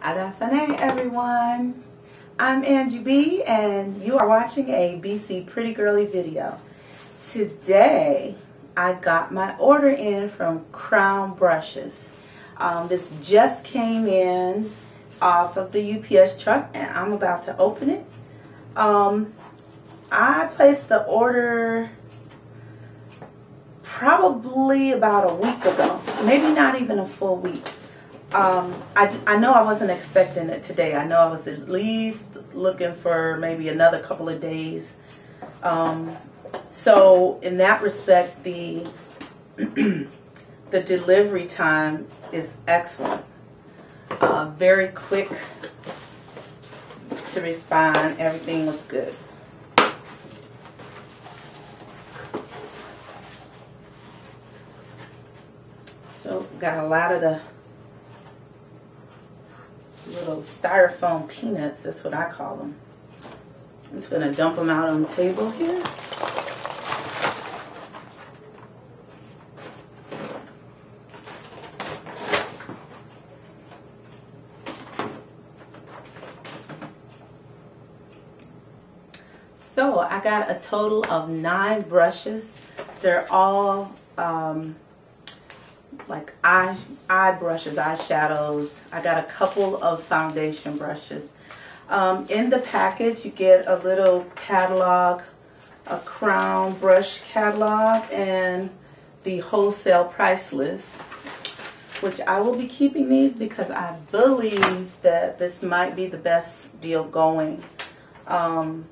Adasane everyone, I'm Angie B and you are watching a BC Pretty Girly video. Today I got my order in from Crown Brushes. This just came in off of the UPS truck and I'm about to open it. I placed the order probably about a week ago, maybe not even a full week. I know I wasn't expecting it today. I know I was at least looking for maybe another couple of days. So in that respect, the the delivery time is excellent. Very quick to respond. Everything was good. So got a lot of the little styrofoam peanuts, that's what I call them. I'm just going to dump them out on the table here. So I got a total of 9 brushes. They're all like eye brushes, eyeshadows. I got a couple of foundation brushes. In the package you get a little catalog, a Crown brush catalog, and the wholesale price list, which I will be keeping these because I believe that this might be the best deal going. And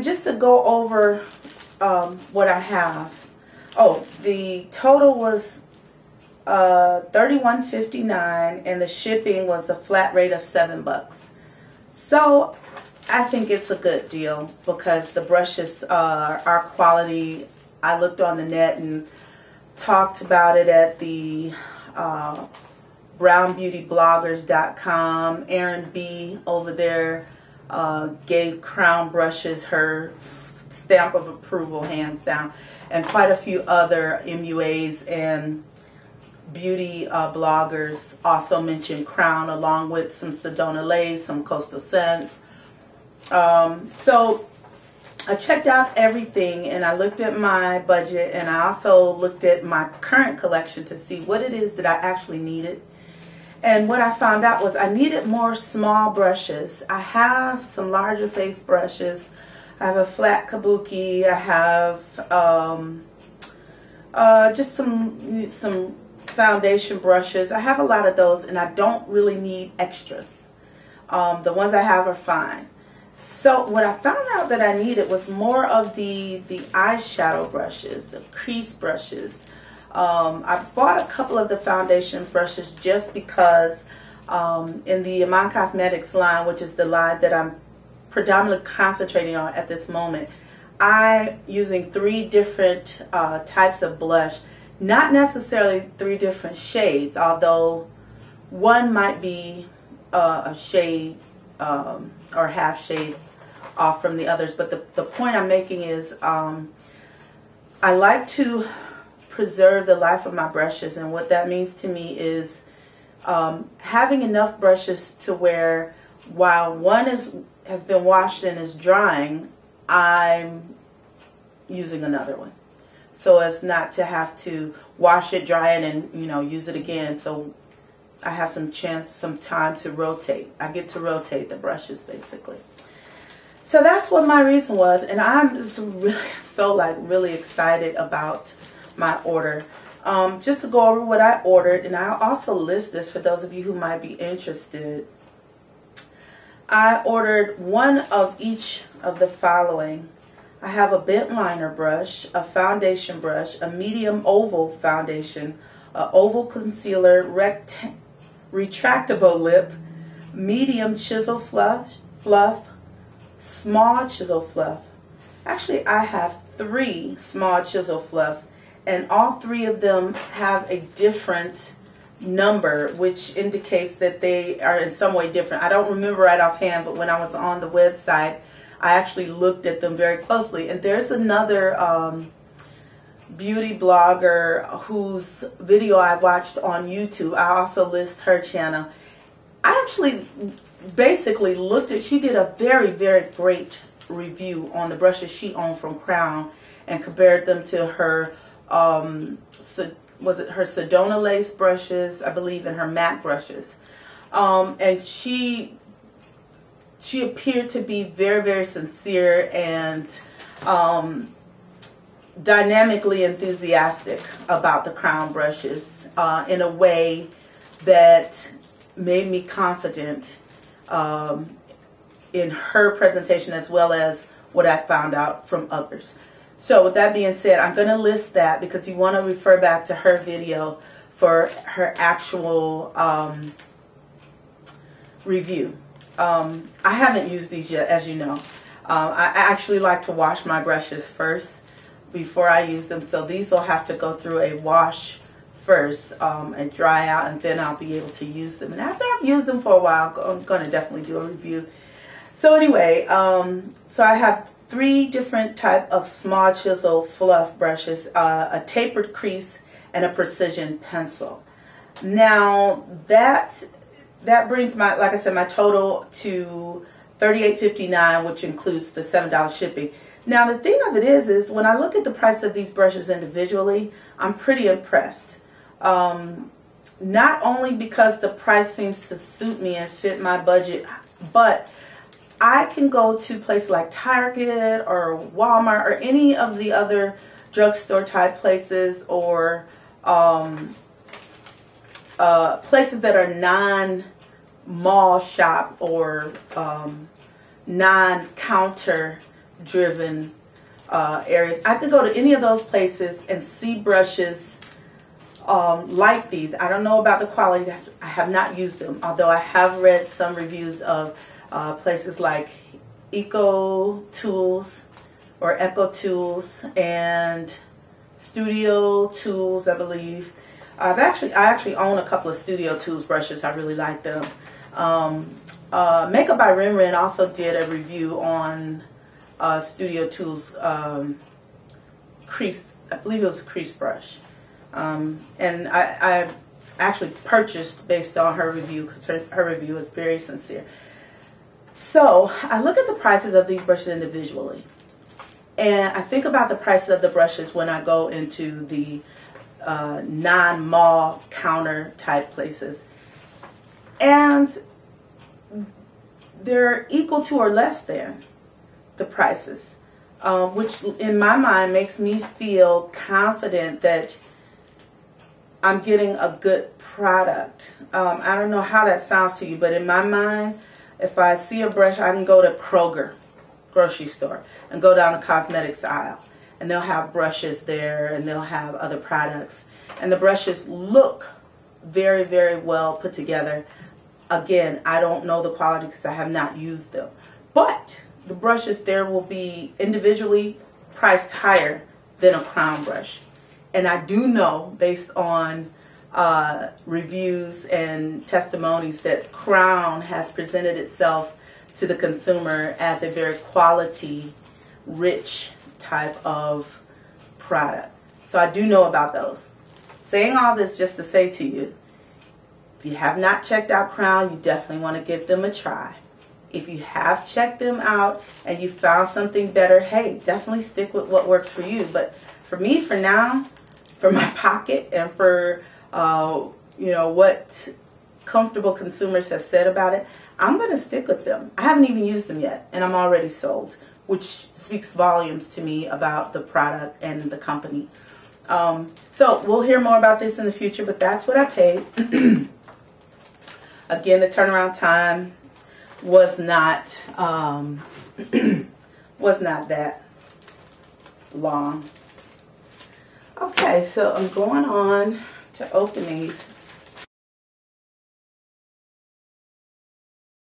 just to go over what I have. Oh, the total was $31.59 and the shipping was a flat rate of $7. So I think it's a good deal because the brushes are quality. I looked on the net and talked about it at the brownbeautybloggers.com. Erin B over there gave Crown Brushes her stamp of approval, hands down, and quite a few other MUAs and beauty bloggers also mentioned Crown, along with some Sedona Lace, some Coastal Scents. So I checked out everything and I looked at my budget, and I also looked at my current collection to see what it is that I actually needed. And what I found out was I needed more small brushes. I have some larger face brushes. I have a flat kabuki. I have just some foundation brushes. I have a lot of those, and I don't really need extras. The ones I have are fine. So what I found out that I needed was more of the eyeshadow brushes, the crease brushes. I bought a couple of the foundation brushes just because in the Iman Cosmetics line, which is the line that I'm predominantly concentrating on at this moment, I'm using 3 different types of blush. Not necessarily 3 different shades, although one might be a shade or half shade off from the others. But the point I'm making is I like to preserve the life of my brushes, and what that means to me is having enough brushes to where while one has been washed and is drying, I'm using another one, so as not to have to wash it, dry it, and use it again. So I have some time to rotate. I get to rotate the brushes basically. So that's what my reason was, and I'm really excited about my order. Just to go over what I ordered, and I'll also list this for those of you who might be interested. I ordered one of each of the following. I have a bent liner brush, a foundation brush, a medium oval foundation, a oval concealer, retractable lip, medium chisel fluff, small chisel fluff. Actually, I have 3 small chisel fluffs, and all 3 of them have a different number, which indicates that they are in some way different. I don't remember right offhand, but when I was on the website, I actually looked at them very closely. And there's another beauty blogger whose video I watched on YouTube. I also list her channel. actually basically looked at, she did a very, very great review on the brushes she owned from Crown and compared them to her, was it her Sedona lace brushes, I believe, and her MAC brushes. And she appeared to be very, very sincere and dynamically enthusiastic about the Crown brushes in a way that made me confident in her presentation, as well as what I found out from others. So with that being said, I'm going to list that because you want to refer back to her video for her actual review. I haven't used these yet, as you know. I actually like to wash my brushes first before I use them, so these will have to go through a wash first and dry out, and then I'll be able to use them. And after I've used them for a while, I'm going to definitely do a review. So anyway, so I have 3 different type of small chisel fluff brushes, a tapered crease, and a precision pencil. Now that brings my, like I said, my total to $38.59, which includes the $7 shipping. Now the thing of it is when I look at the price of these brushes individually, I'm pretty impressed. Not only because the price seems to suit me and fit my budget, but I can go to places like Target or Walmart or any of the other drugstore type places, or places that are non-mall shop or non-counter driven areas. I could go to any of those places and see brushes like these. I don't know about the quality. I have not used them, although I have read some reviews of places like Eco Tools or Echo Tools and Studio Tools, I believe. I actually own a couple of Studio Tools brushes. I really like them. Makeup by Ren Ren also did a review on Studio Tools crease, I believe it was a crease brush. And I actually purchased based on her review because her review was very sincere. So I look at the prices of these brushes individually, and I think about the prices of the brushes when I go into the non-mall counter type places, and they're equal to or less than the prices, which in my mind makes me feel confident that I'm getting a good product. I don't know how that sounds to you, but in my mind, if I see a brush, I can go to Kroger grocery store and go down the cosmetics aisle, and they'll have brushes there and they'll have other products, and the brushes look very, very well put together. Again, I don't know the quality because I have not used them, but the brushes there will be individually priced higher than a Crown brush. And I do know, based on reviews and testimonies, that Crown has presented itself to the consumer as a very quality, rich type of product. So I do know about those. Saying all this just to say to you, if you have not checked out Crown, you definitely want to give them a try. If you have checked them out and you found something better, hey, definitely stick with what works for you. But for me, for now, for my pocket and for you know, what comfortable consumers have said about it, I'm going to stick with them. I haven't even used them yet, and I'm already sold, which speaks volumes to me about the product and the company. So we'll hear more about this in the future, but that's what I paid. Again, the turnaround time was not was not that long. Okay, so I'm going on to open these.